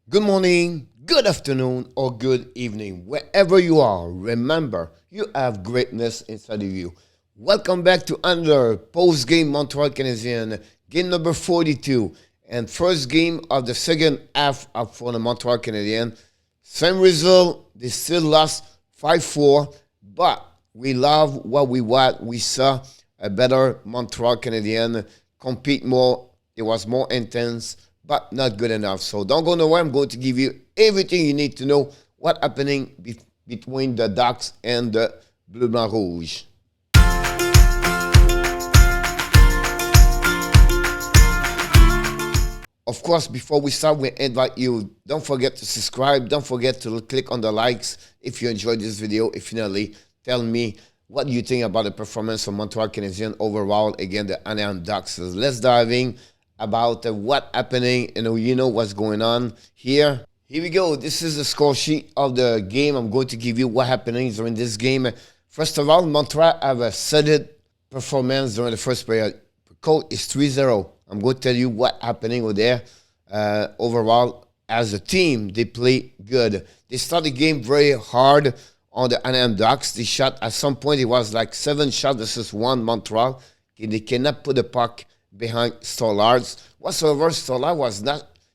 Good morning, good afternoon, or good evening. Wherever you are, remember, you have greatness inside of you. Welcome back to another post-game Montreal Canadiens, game number 42, and first game of the second half for the Montreal Canadiens. Same result, they still lost 5-4, but we love what we saw. A better Montreal Canadiens compete more. It was more intense, but not good enough. So don't go nowhere. I'm going to give you everything you need to know what's happening between the Ducks and the Bleu Blanc Rouge. Of course, before we start, we invite you, don't forget to subscribe. Don't forget to click on the likes if you enjoyed this video. If finally, tell me what you think about the performance of Montreal Canadiens overall against the Anaheim Ducks. So let's dive in about what's happening. You know what's going on here. Here we go. This is the score sheet of the game. I'm going to give you what happening during this game. First of all, Montreal have a solid performance during the first period. Code is 3-0. I'm going to tell you what's happening over there. Overall, as a team, they play good. They start the game very hard on the Anaheim Ducks. They shot, at some point, it was like 7 shots versus 1 Montreal. They cannot put the puck behind Stolarz. Whatsoever, Stolarz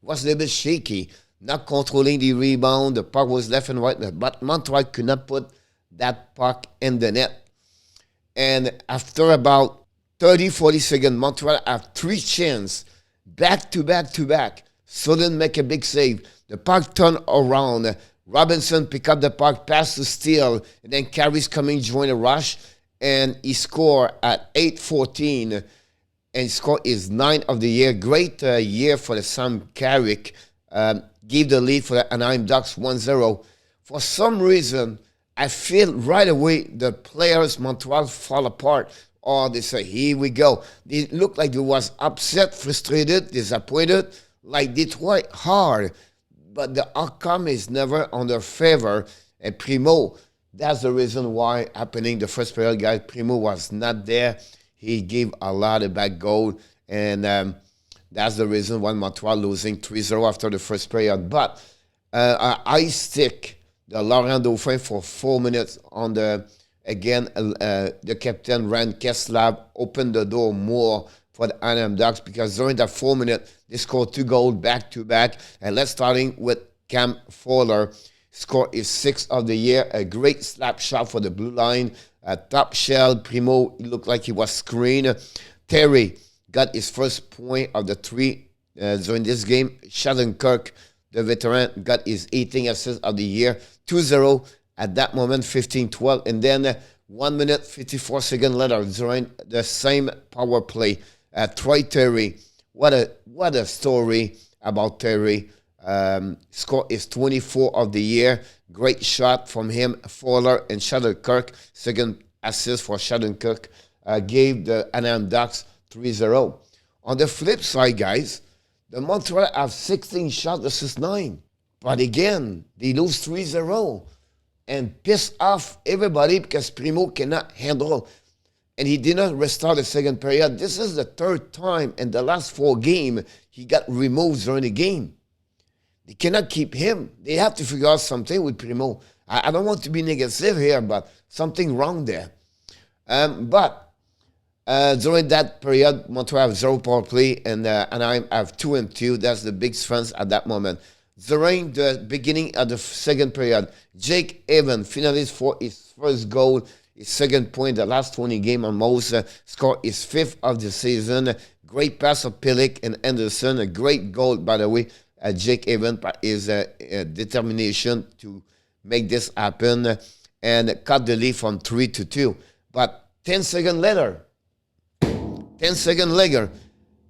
was a little bit shaky, not controlling the rebound. The puck was left and right, but Montreal could not put that puck in the net. And after about 30-40 seconds, Montreal have 3 chances, back to back. Sudden make a big save. The puck turned around. Robinson pick up the puck, pass to Steele, and then Carey's coming, join the rush, and he scored at 8:14. And score is 9 of the year. Great year for the Sam Carrick. Gave the lead for the Anaheim Ducks 1-0. For some reason, I feel right away the players Montreal fall apart. Or they say, here we go. They look like they was upset, frustrated, disappointed, like they tried hard. But the outcome is never on their favor. And Primo, that's the reason why happening the first period, guys. Primo was not there. He gave a lot of back goal, and that's the reason why Montreal losing 3-0 after the first period. But I stick the Laurent Dauphin for 4 minutes on the, again, the captain, Rand Kesslav, opened the door more for the Anaheim Ducks because during that 4 minutes, they scored 2 goals back-to-back. And let's starting with Cam Fowler. Score is 6 of the year. A great slap shot for the blue line. Top shell. Primo looked like he was screened. Terry got his first point of the 3 during this game. Shattenkirk, the veteran, got his 18th assist of the year. 2-0 at that moment, 15-12. And then 1 minute, 54 seconds later, during the same power play, Troy Terry. What a story about Terry. Score is 24 of the year. Great shot from him, Fowler and Shattenkirk. Second assist for Shattenkirk gave the Anaheim Ducks 3-0. On the flip side, guys, the Montreal have 16 shots versus 9. But again, they lose 3-0 and piss off everybody because Primo cannot handle. And he did not restart the second period. This is the 3rd time in the last 4 games he got removed during the game. They cannot keep him. They have to figure out something with Primo. I don't want to be negative here, but something wrong there. But during that period, Montreal have 0 power play, and Anaheim have 2-2. That's the big difference at that moment. During the beginning of the second period, Jake Evans, finalist for his first goal, his second point, the last 20 game almost, scored his 5th of the season. Great pass of PITLICK and Anderson. A great goal, by the way. Jake Evans is determination to make this happen and cut the lead from 3-2. But 10 seconds later,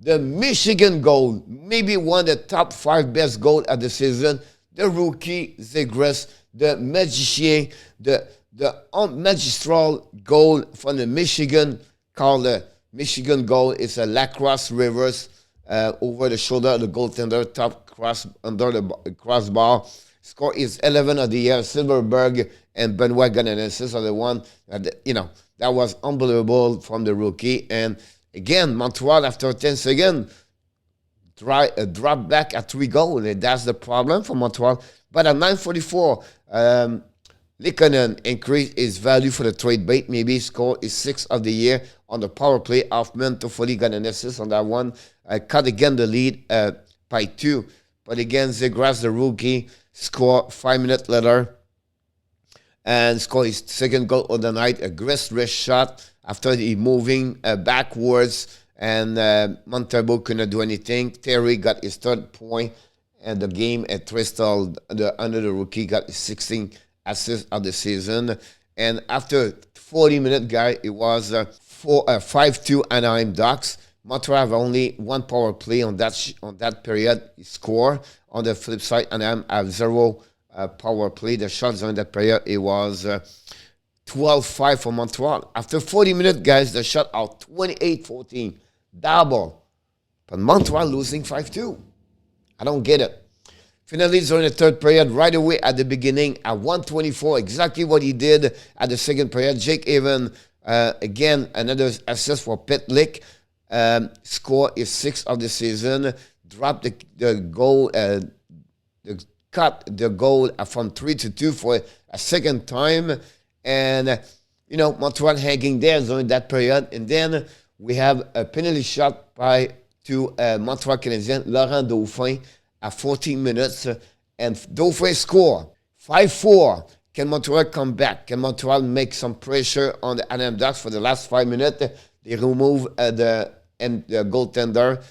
the Michigan goal, maybe one of the top 5 best goals of the season, the rookie ZEGRAS, the magician, the magistral goal from the Michigan, called the Michigan goal. It's a lacrosse reverse over the shoulder of the goaltender, top cross under the crossbar. Score is 11 of the year. Silverberg and Benoit got an assist on the one. That was unbelievable from the rookie. And again, Montreal, after 10 seconds, drop back at 3 goals. And that's the problem for Montreal. But at 9:44, Lehkonen increased his value for the trade bait. Maybe he scored his 6th of the year on the power play. Hoffman Toffoli got an assist on that one. Cut again the lead by 2. But again, ZEGRAS, the rookie, scored 5 minutes later and scored his 2nd goal of the night. A wrist shot after he moving backwards, and Montembeault couldn't do anything. Terry got his 3rd point and the game at Tristal, under the rookie, got his 16th assist of the season. And after 40 minutes, guys, it was 5-2 Anaheim Ducks. Montreal have only 1 power play on that period. He scored. On the flip side, Anaheim have 0 power play. The shots on that period, it was 12-5 for Montreal. After 40 minutes, guys, the shot out 28-14. Double. But Montreal losing 5-2. I don't get it. Finally, during the 3rd period, right away at the beginning, at 1:24, exactly what he did at the 2nd period. Jake Evans, again, another assist for Pitlick. Scored his 6th of the season. Dropped the goal, cut the goal from 3-2 for a 2nd time. And, Montreal hanging there during that period. And then we have a penalty shot to Montreal Canadiens, Laurent Dauphin, at 14 minutes. And Dauphin score 5-4. Can Montreal come back? Can Montreal make some pressure on the Anaheim Ducks for the last 5 minutes? They remove the goaltender.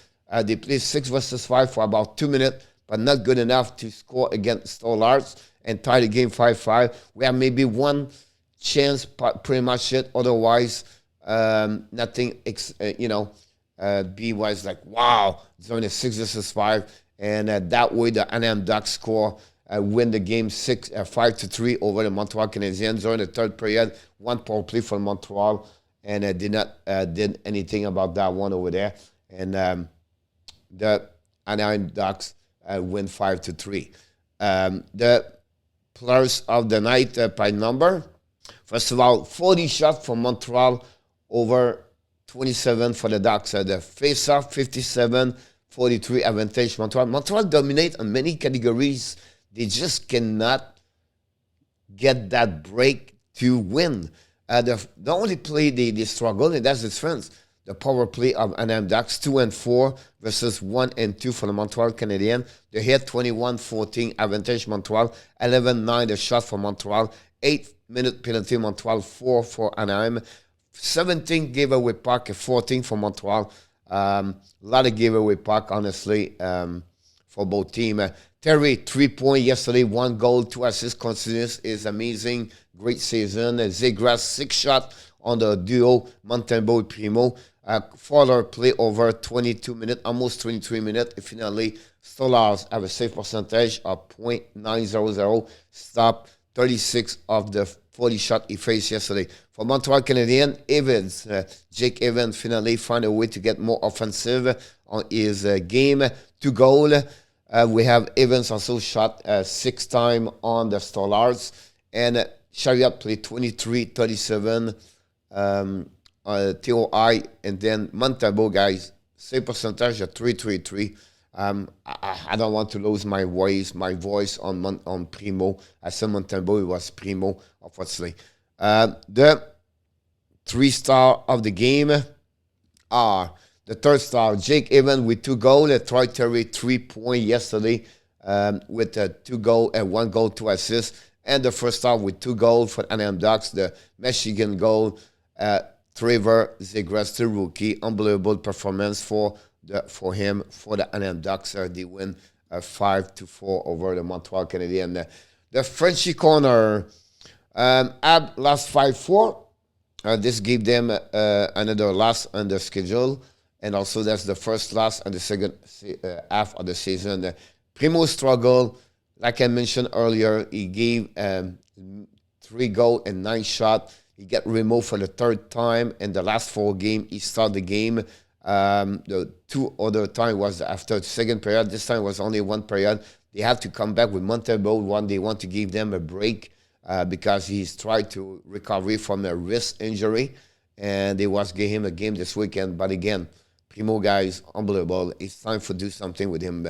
They play 6 versus 5 for about 2 minutes, but not good enough to score against Stollards and tie the game 5-5. We have maybe 1 chance, pretty much it. Otherwise, nothing, B was like, wow, it's only 6 versus 5. And that way, the Anaheim Ducks score, win the game 5-3 over the Montreal Canadiens. During the 3rd period, 1 power play for Montreal, and did not did anything about that one over there. And the Anaheim Ducks win 5-3. The players of the night by number. First of all, 40 shots for Montreal over 27 for the Ducks. The face-off, 57-43 advantage Montreal. Montreal dominate on many categories. They just cannot get that break to win. The only play they struggle, and that's the difference. The power play of Anaheim Ducks, 2-4 versus 1-2 for the Montreal Canadiens. They hit 21-14 advantage Montreal, 11-9 the shot for Montreal, 8-minute penalty Montreal, 4 for Anaheim, 17 giveaway puck, 14 for Montreal. A lot of giveaway puck, honestly, for both teams. Terry, 3 points yesterday, 1 goal, 2 assists, continuous is amazing. Great season. ZEGRAS, 6 shots on the duo, Montembeault Primo. Fowler play over 22 minutes, almost 23 minutes. Finally, Stollards have a save percentage of .900. Stop 36 of the 40 shots he faced yesterday. For Montreal Canadiens, Evans, Jake Evans finally found a way to get more offensive on his game. 2 goals. We have Evans also shot 6 times on the Stollards. And Chariot played 23-37 TOI. And then Montembeault, guys, save percentage of 333. I don't want to lose my voice on Primo. I said Montembeault, it was Primo, unfortunately. The 3-star of the game are the 3rd star, Jake Evans with 2 goals. Troy Terry, 3 points yesterday with 2 goals and 1 goal, 2 assists. And the 1st star with 2 goals for Anaheim Ducks, the Michigan goal, Trevor ZEGRAS, the rookie. Unbelievable performance for him, for the Anaheim Ducks. They win 5-4 over the Montreal Canadiens. The Frenchy corner, Ab lost 5-4. This gave them another loss on the schedule. And also that's the first loss on the second half of the season. Primo struggle, like I mentioned earlier, he gave 3 goals and 9 shots. He got removed for the 3rd time. In the last 4 games, he started the game. The 2 other time was after the 2nd period. This time was only 1 period. They had to come back with Montembeault. They want to give them a break because he's tried to recover from a wrist injury. And they was gave him a game this weekend. But again, Primo, guys, unbelievable. It's time to do something with him.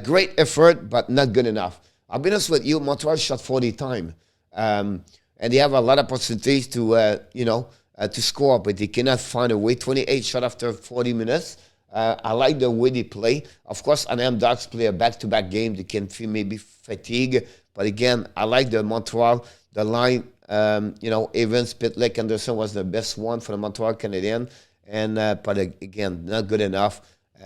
Great effort, but not good enough. I'll be honest with you, Montreal shot 40 times. And they have a lot of opportunities to, to score, but they cannot find a way. 28 shot after 40 minutes. I like the way they play. Of course, Anaheim Ducks play a back-to-back game. They can feel maybe fatigue. But again, I like the Montreal, the line, Evans, PITLICK, Anderson was the best one for the Montreal Canadiens. And but again, not good enough.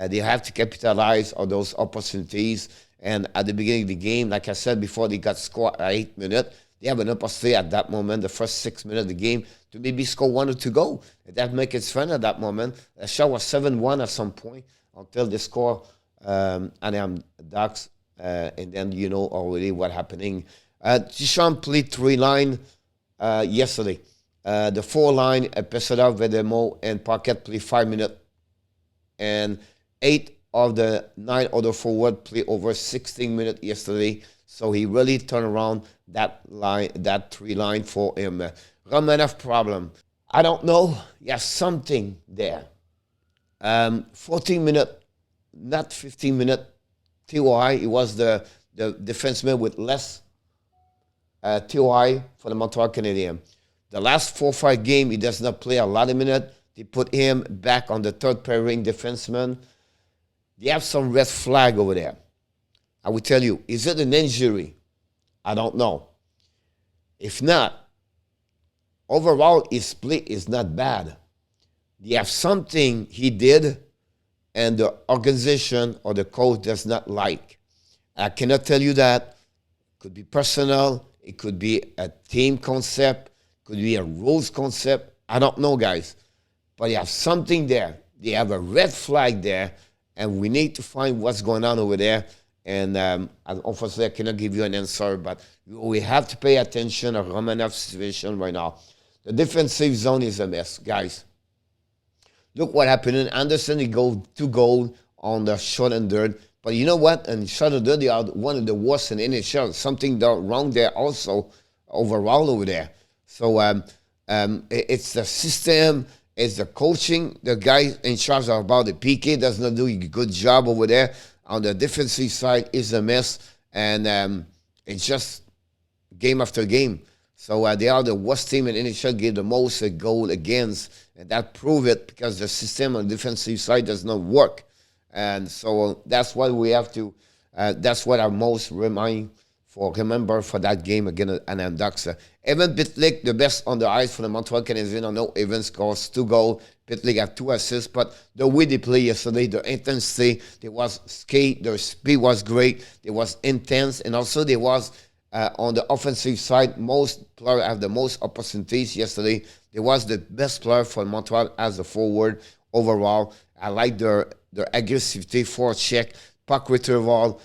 They have to capitalize on those opportunities. And at the beginning of the game, like I said before, they got scored at 8 minutes. They have an opportunity at that moment, the first 6 minutes of the game, to maybe score 1 or 2 goals. That makes it fun at that moment. The shot was 7-1 at some point until they score Anaheim Ducks. And then you know already what's happening. Duchamp played 3 line yesterday. The 4 line, Pesada, Vedemo, and Paquette played 5 minutes. And 8 of the 9 other forward played over 16 minutes yesterday. So he really turned around that line, that 3 line for him. Romanov problem. I don't know. Yes, something there. 14 minutes, not 15 minutes. TOI, he was the defenseman with less TOI for the Montreal Canadiens. The last 4 or 5 games, he does not play a lot of minutes. They put him back on the 3rd pairing defenseman. They have some red flag over there. I will tell you, is it an injury? I don't know. If not, overall, his split is not bad. They have something he did and the organization or the coach does not like. I cannot tell you that. It could be personal. It could be a team concept. It could be a rules concept. I don't know, guys. But they have something there. They have a red flag there. And we need to find what's going on over there. And unfortunately, I cannot give you an answer. But we have to pay attention to Romanov's situation right now. The defensive zone is a mess, guys. Look what happened. Anderson, he goes 2 goals on the shot and dirt. But you know what? And shot and dirt, they are one of the worst in NHL. Something wrong there also overall over there. So it's the system, it's the coaching. The guy in charge about the PK does not do a good job over there. On the defensive side is a mess. And it's just game after game. So they are the worst team in NHL, gave the most goal against. And that proved it because the system on the defensive side does not work. And so that's what we have to, that's what I most remember for that game against Anaheim Ducks. Evan PITLICK, the best on the ice for the Montreal Canadiens. I know Evan scores 2 goals. PITLICK had 2 assists, but the way they played yesterday, the intensity, there was skate, their speed was great, it was intense, and also there was on the offensive side, most players have the most opportunities yesterday. There was the best player for Montreal as a forward overall. I like their aggressivity, forecheck, puck retrieval,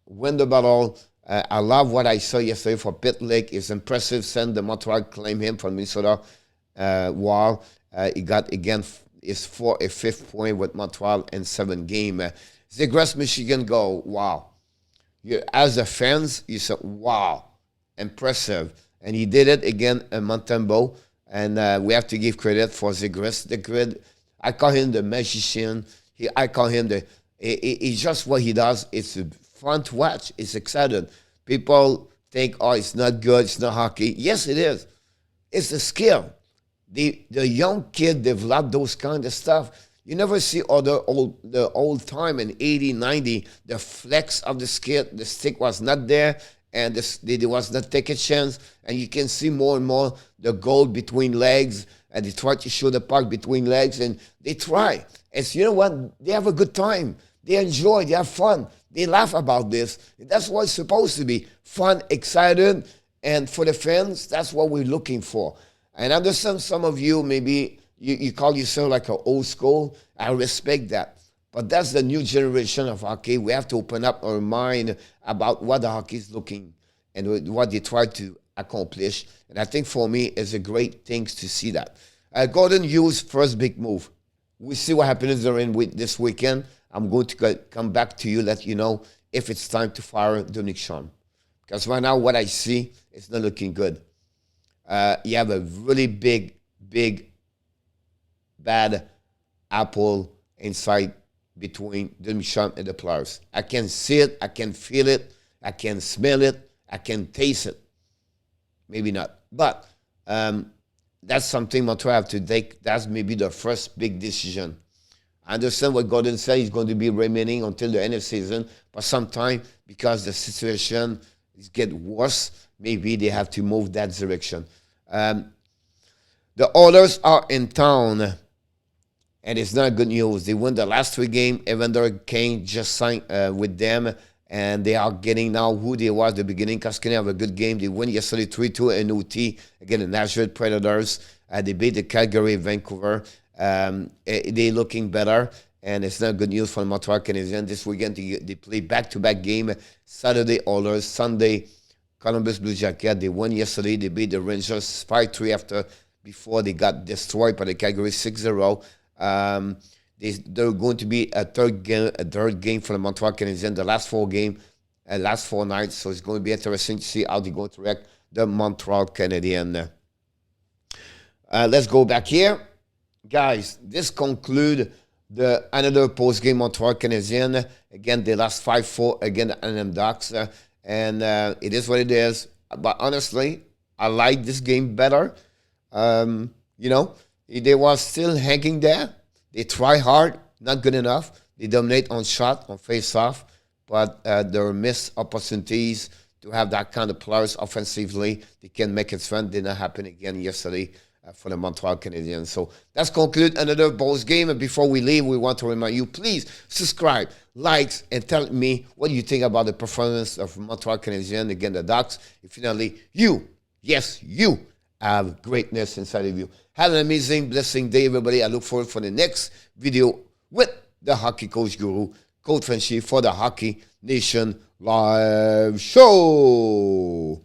win the battle. I love what I saw yesterday for PITLICK. It's impressive. Send the Montreal claim him from Minnesota. While he got again his 5th point with Montreal in 7 games. ZEGRAS Michigan goal. Wow. As a fans, you said, wow, impressive. And he did it again in Montembeault. And we have to give credit for ZEGRAS. I call him the magician. I call him it's just what he does. It's fun to watch. It's exciting. People think, oh, it's not good. It's not hockey. Yes, it is. It's a skill. The young kid develop those kind of stuff. You never see the old time in 80, 90, the flex of the stick was not there, and they was not take a chance. And you can see more and more the goal between legs, and they try to show the puck between legs, and they try. And you know what? They have a good time. They enjoy. They have fun. They laugh about this. That's what it's supposed to be. Fun, excited, and for the fans, that's what we're looking for. And I understand some of you, maybe you call yourself like an old school. I respect that. But that's the new generation of hockey. We have to open up our mind about what the hockey is looking and what they try to accomplish. And I think for me, it's a great thing to see that. Gordon Hughes' first big move. We see what happens during this weekend. I'm going to come back to you, let you know if it's time to fire Dominic Sean. Because right now, what I see, it's not looking good. You have a really big, bad apple inside between the mission and the players. I can see it, I can feel it, I can smell it, I can taste it. Maybe not, but that's something Montreal have to take. That's maybe the first big decision. I understand what Gordon said. He's going to be remaining until the end of the season, but sometimes because the situation is getting worse, maybe they have to move that direction. The Oilers are in town, and it's not good news. They won the last 3 games. Evander Kane just signed with them, and they are getting now who they were at the beginning. Koskinen have a good game. They won yesterday 3-2 in OT against the Nashville Predators. They beat the Calgary Vancouver. They're looking better, and it's not good news for the Montreal Canadiens. This weekend they play back-to-back game. Saturday Oilers, Sunday Columbus Blue Jackets. They won yesterday. They beat the Rangers 5-3 before they got destroyed by the Calgary 6-0. They're going to be a third game for the Montreal Canadiens. The last 4 games, last 4 nights. So it's going to be interesting to see how they're going to react the Montreal Canadiens. Let's go back here. Guys, this concludes another post-game Montreal Canadiens. Again, they lost 5-4 against the Anaheim Ducks. And it is what it is. But honestly, I like this game better. They were still hanging there. They try hard, not good enough. They dominate on shot, on face-off. But there are missed opportunities to have that kind of players offensively. They can make it fun. Did not happen again yesterday for the Montreal Canadiens. So that's conclude another Bulls game. And before we leave, we want to remind you, please subscribe, likes, and tell me what you think about the performance of Montreal Canadiens against the Ducks. If finally you have greatness inside of you. Have an amazing, blessing day, everybody. I look forward for the next video with the Hockey Coach Guru, Coach FRENCHY, for the Hockey Nation Live Show.